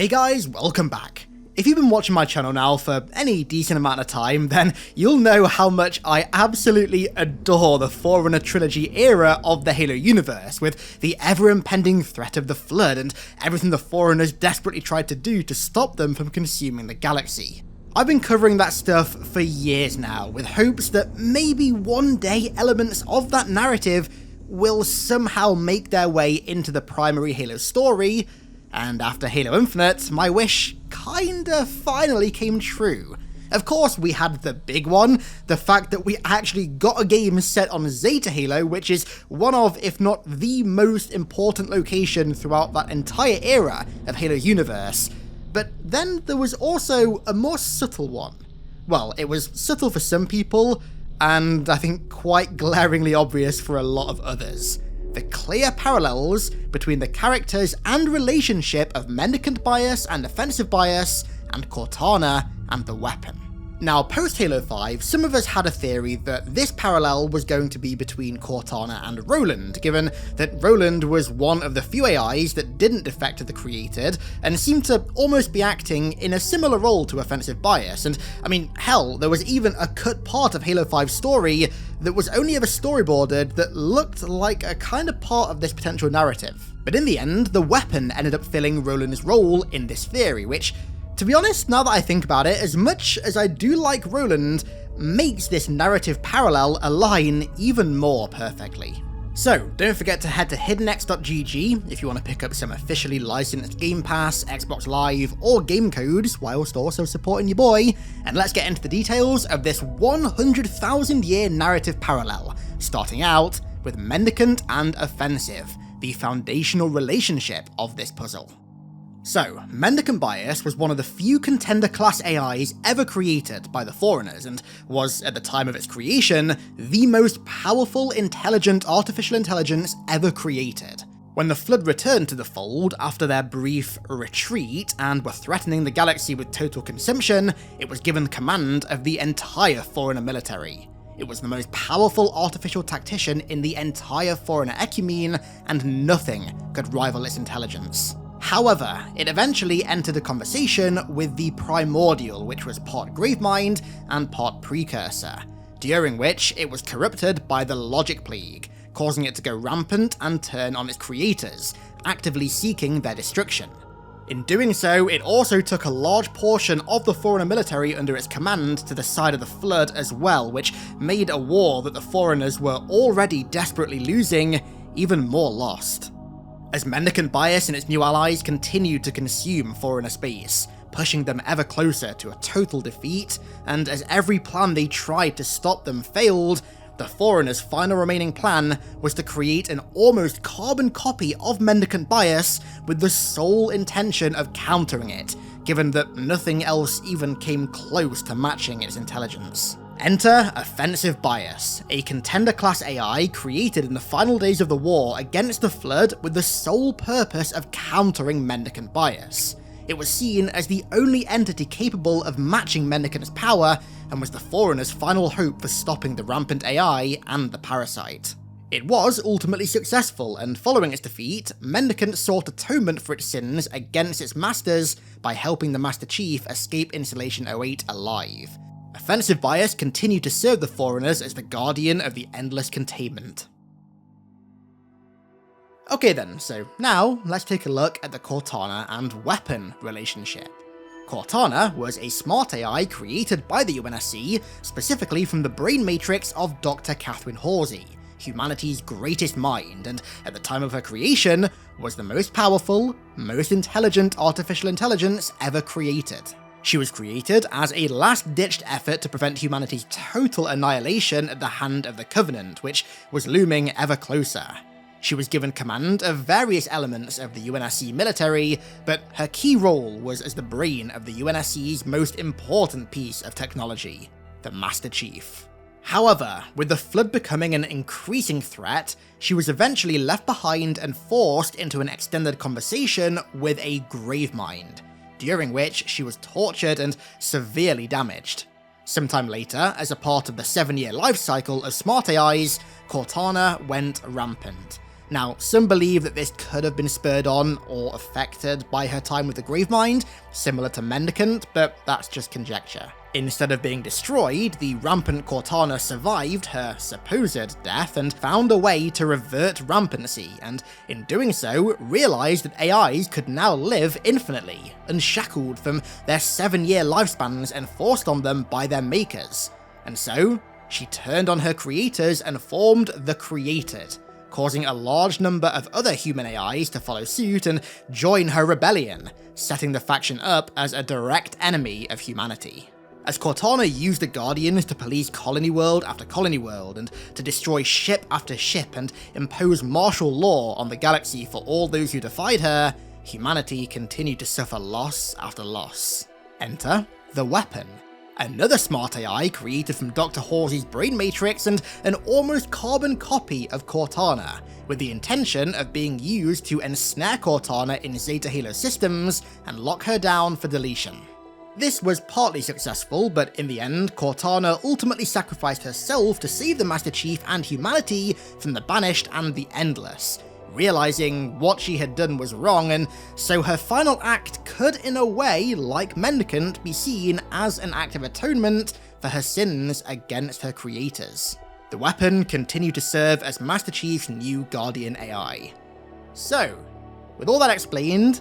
Hey guys, welcome back. If you've been watching my channel now for any decent amount of time, then you'll know how much I absolutely adore the Forerunner trilogy era of the Halo universe, with the ever-impending threat of the Flood and everything the Forerunners desperately tried to do to stop them from consuming the galaxy. I've been covering that stuff for years now, with hopes that maybe one day elements of that narrative will somehow make their way into the primary Halo story, and after Halo Infinite, my wish kinda finally came true. Of course, we had the big one, the fact that we actually got a game set on Zeta Halo, which is one of, if not the most important location throughout that entire era of Halo's universe. But then there was also a more subtle one. Well, it was subtle for some people, and I think quite glaringly obvious for a lot of others. The clear parallels between the characters and relationship of Mendicant bias and offensive bias, and Cortana and the weapon. Now, post-Halo 5, some of us had a theory that this parallel was going to be between Cortana and Roland, given that Roland was one of the few AIs that didn't defect to the Created, and seemed to almost be acting in a similar role to offensive bias, and I mean, hell, there was even a cut part of Halo 5's story that was only ever storyboarded that looked like a kind of part of this potential narrative. But in the end, the weapon ended up filling Roland's role in this theory, which, to be honest, now that I think about it, as much as I do like Roland, makes this narrative parallel align even more perfectly. So, don't forget to head to HiddenX.gg if you want to pick up some officially licensed Game Pass, Xbox Live, or game codes, whilst also supporting your boy, and let's get into the details of this 100,000 year narrative parallel, starting out with Mendicant and Offensive, the foundational relationship of this puzzle. So, Mendicant Bias was one of the few Contender Class AIs ever created by the Forerunners, and was, at the time of its creation, the most powerful intelligent artificial intelligence ever created. When the Flood returned to the fold after their brief retreat and were threatening the galaxy with total consumption, it was given command of the entire Forerunner military. It was the most powerful artificial tactician in the entire Forerunner ecumene, and nothing could rival its intelligence. However, it eventually entered a conversation with the Primordial, which was part Gravemind and part Precursor, during which it was corrupted by the Logic Plague, causing it to go rampant and turn on its creators, actively seeking their destruction. In doing so, it also took a large portion of the Forerunner military under its command to the side of the Flood as well, which made a war that the Forerunners were already desperately losing even more lost. As Mendicant Bias and its new allies continued to consume Forerunner space, pushing them ever closer to a total defeat, and as every plan they tried to stop them failed, the Forerunners' final remaining plan was to create an almost carbon copy of Mendicant Bias with the sole intention of countering it, given that nothing else even came close to matching its intelligence. Enter Offensive Bias, a Contender Class AI created in the final days of the war against the Flood with the sole purpose of countering Mendicant Bias. It was seen as the only entity capable of matching Mendicant's power, and was the Forerunners' final hope for stopping the rampant AI and the parasite. It was ultimately successful, and following its defeat, Mendicant sought atonement for its sins against its masters by helping the Master Chief escape Installation 08 alive. Offensive Bias continued to serve the Forerunners as the guardian of the Endless Containment. Okay then, so now let's take a look at the Cortana and weapon relationship. Cortana was a smart AI created by the UNSC, specifically from the brain matrix of Dr. Catherine Horsey, humanity's greatest mind, and at the time of her creation, was the most powerful, most intelligent artificial intelligence ever created. She was created as a last-ditched effort to prevent humanity's total annihilation at the hand of the Covenant, which was looming ever closer. She was given command of various elements of the UNSC military, but her key role was as the brain of the UNSC's most important piece of technology, the Master Chief. However, with the Flood becoming an increasing threat, she was eventually left behind and forced into an extended conversation with a Gravemind, during which she was tortured and severely damaged. Sometime later, as a part of the 7-year life cycle of smart AIs, Cortana went rampant. Now, some believe that this could have been spurred on or affected by her time with the Gravemind, similar to Mendicant, but that's just conjecture. Instead of being destroyed, the rampant Cortana survived her supposed death and found a way to revert rampancy, and in doing so, realised that AIs could now live infinitely, unshackled from their 7-year lifespans enforced on them by their makers. And so, she turned on her creators and formed the Created, causing a large number of other human AIs to follow suit and join her rebellion, setting the faction up as a direct enemy of humanity. As Cortana used the Guardians to police colony world after colony world, and to destroy ship after ship and impose martial law on the galaxy for all those who defied her, humanity continued to suffer loss after loss. Enter the Weapon, another smart AI created from Dr. Halsey's brain matrix and an almost carbon copy of Cortana, with the intention of being used to ensnare Cortana in Zeta Halo systems and lock her down for deletion. This was partly successful, but in the end, Cortana ultimately sacrificed herself to save the Master Chief and humanity from the Banished and the Endless, realizing what she had done was wrong, and so her final act could, in a way, like Mendicant, be seen as an act of atonement for her sins against her creators. The Weapon continued to serve as Master Chief's new Guardian AI. So, with all that explained,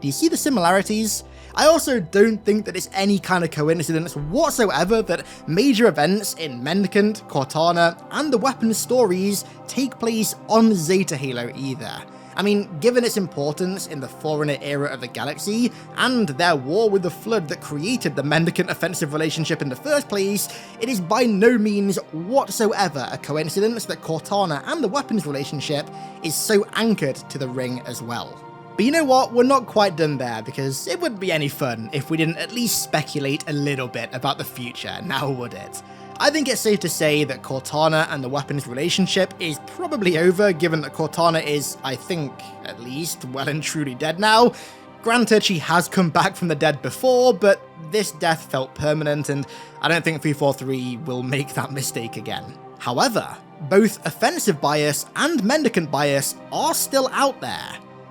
do you see the similarities? I also don't think that it's any kind of coincidence whatsoever that major events in Mendicant, Cortana, and the Weapon stories take place on Zeta Halo either. I mean, given its importance in the Forerunner era of the galaxy, and their war with the Flood that created the Mendicant offensive relationship in the first place, it is by no means whatsoever a coincidence that Cortana and the Weapon's relationship is so anchored to the ring as well. But you know what, we're not quite done there, because it wouldn't be any fun if we didn't at least speculate a little bit about the future, now would it? I think it's safe to say that Cortana and the Weapon's relationship is probably over, given that Cortana is, I think, at least, well and truly dead now. Granted, she has come back from the dead before, but this death felt permanent, and I don't think 343 will make that mistake again. However, both Offensive Bias and Mendicant Bias are still out there.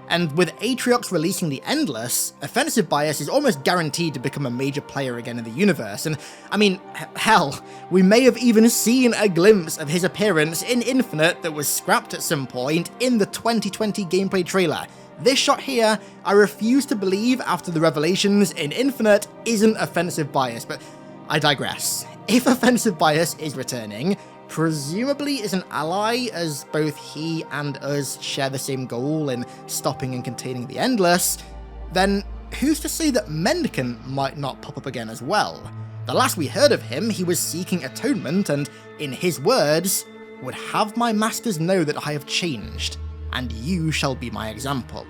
And with Atriox releasing the Endless, Offensive Bias is almost guaranteed to become a major player again in the universe, and I mean, hell, we may have even seen a glimpse of his appearance in Infinite that was scrapped at some point in the 2020 gameplay trailer. This shot here, I refuse to believe after the revelations in Infinite isn't Offensive Bias, but I digress. If Offensive Bias is returning, presumably is an ally, as both he and us share the same goal in stopping and containing the Endless, then who's to say that Mendicant might not pop up again as well? The last we heard of him, he was seeking atonement and, in his words, would have my masters know that I have changed, and you shall be my example,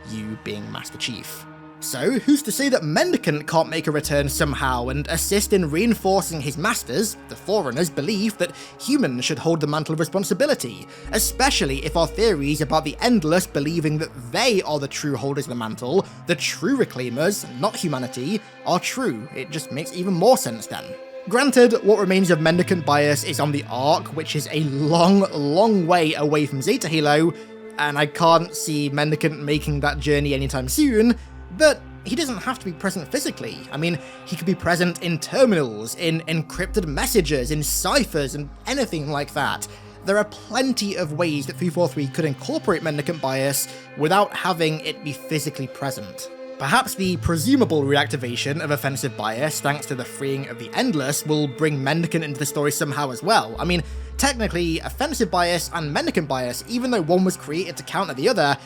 you being Master Chief. So, who's to say that Mendicant can't make a return somehow and assist in reinforcing his masters, the Forerunners' belief that humans should hold the mantle of responsibility, especially if our theories about the Endless believing that they are the true holders of the mantle, the true reclaimers, not humanity, are true. It just makes even more sense then. Granted, what remains of Mendicant Bias is on the Ark, which is a long way away from Zeta Halo, and I can't see Mendicant making that journey anytime soon, but he doesn't have to be present physically. I mean, he could be present in terminals, in encrypted messages, in ciphers, and anything like that. There are plenty of ways that 343 could incorporate Mendicant Bias without having it be physically present. Perhaps the presumable reactivation of Offensive Bias, thanks to the freeing of the Endless, will bring Mendicant into the story somehow as well. I mean, technically, Offensive Bias and Mendicant Bias, even though one was created to counter the other,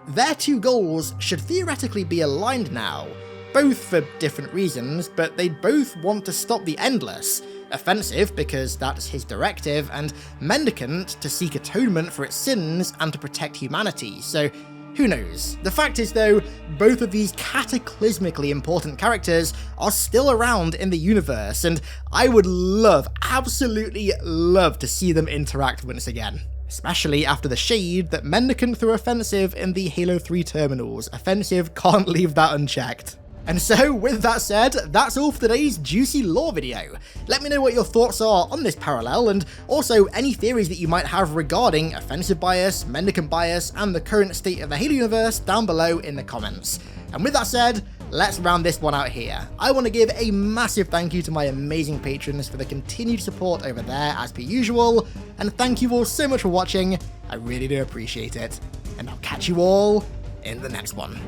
their two goals should theoretically be aligned now, both for different reasons, but they both want to stop the Endless. Offensive because that's his directive, and Mendicant to seek atonement for its sins and to protect humanity, so who knows? The fact is though, both of these cataclysmically important characters are still around in the universe, and I would absolutely love to see them interact once again. Especially after the shade that Mendicant threw Offensive in the Halo 3 terminals. Offensive can't leave that unchecked. And so, with that said, that's all for today's juicy lore video. Let me know what your thoughts are on this parallel, and also any theories that you might have regarding offensive bias, mendicant bias, and the current state of the Halo universe down below in the comments. And with that said, let's round this one out here. I want to give a massive thank you to my amazing patrons for the continued support over there as per usual, and thank you all so much for watching, I really do appreciate it, and I'll catch you all in the next one.